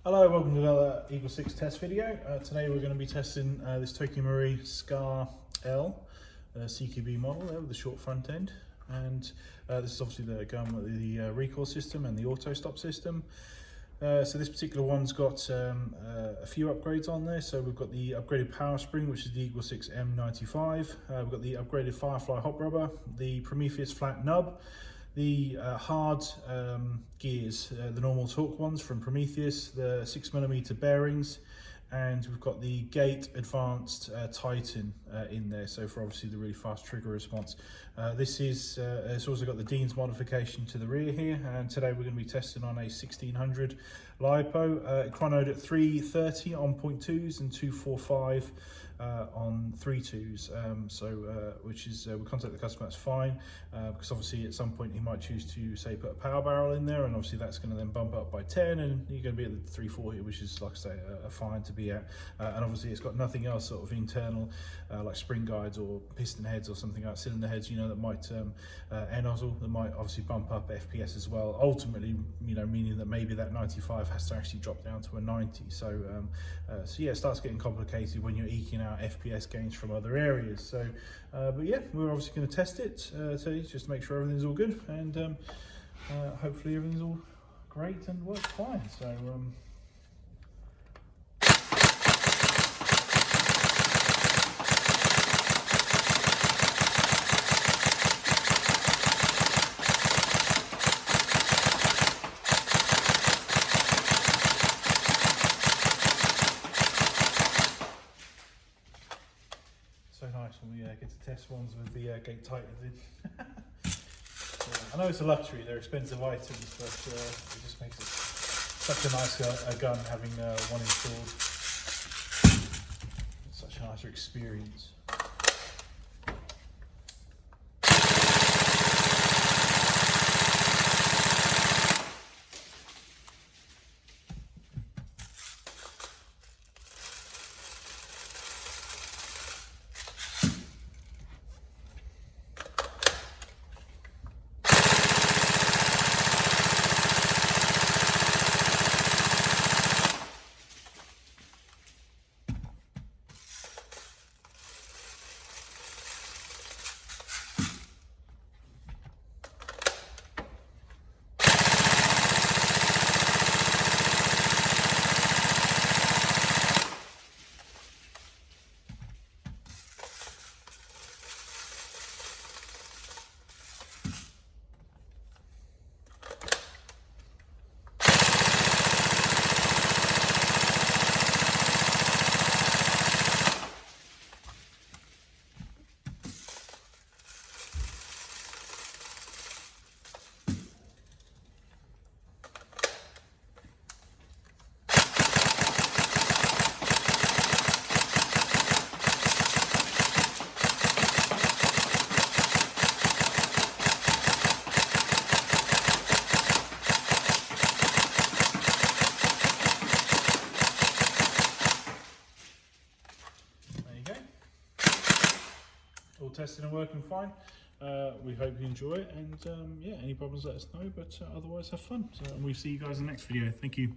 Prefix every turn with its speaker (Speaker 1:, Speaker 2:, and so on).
Speaker 1: Hello, welcome to another EagleSix test video. Today we're going to be testing this Tokyo Marui Scar L CQB model there with the short front end, and this is obviously the gun with the recoil system and the auto stop system. So this particular one's got a few upgrades on there. So we've got the upgraded power spring, which is the EagleSix M95. We've got the upgraded Firefly Hop Rubber, the Prometheus flat nub, the hard gears, the normal torque ones from Prometheus, the 6mm bearings, and we've got the Gate Advanced Titan in there, so for obviously the really fast trigger response. This is it's also got the Dean's modification to the rear here, and today we're going to be testing on a 1600 Lipo, chronoed at 330 on 0.2s and 245 on 3.2s, which is we contact the customer, that's fine, because obviously at some point he might choose to say put a power barrel in there, and obviously that's going to then bump up by 10 and you're going to be at the 340, which is, like I say, a fine to be at. And obviously it's got nothing else sort of internal like spring guides or piston heads or something like cylinder heads, you know, that might air nozzle that might obviously bump up FPS as well, ultimately, you know, meaning that maybe that 95 has to actually drop down to a 90. So so yeah, it starts getting complicated when you're eking out FPS gains from other areas. So but yeah, we're obviously going to test it today just to make sure everything's all good, and hopefully everything's all great and works fine. So so nice when we get to test ones with the gate tightens in. I know it's a luxury, they're expensive items, but it just makes it such a nice gun having one installed. It's such a nicer experience. All tested and working fine. We hope you enjoy it, and yeah, any problems let us know, but otherwise have fun. So, and we'll see you guys in the next video. Thank you.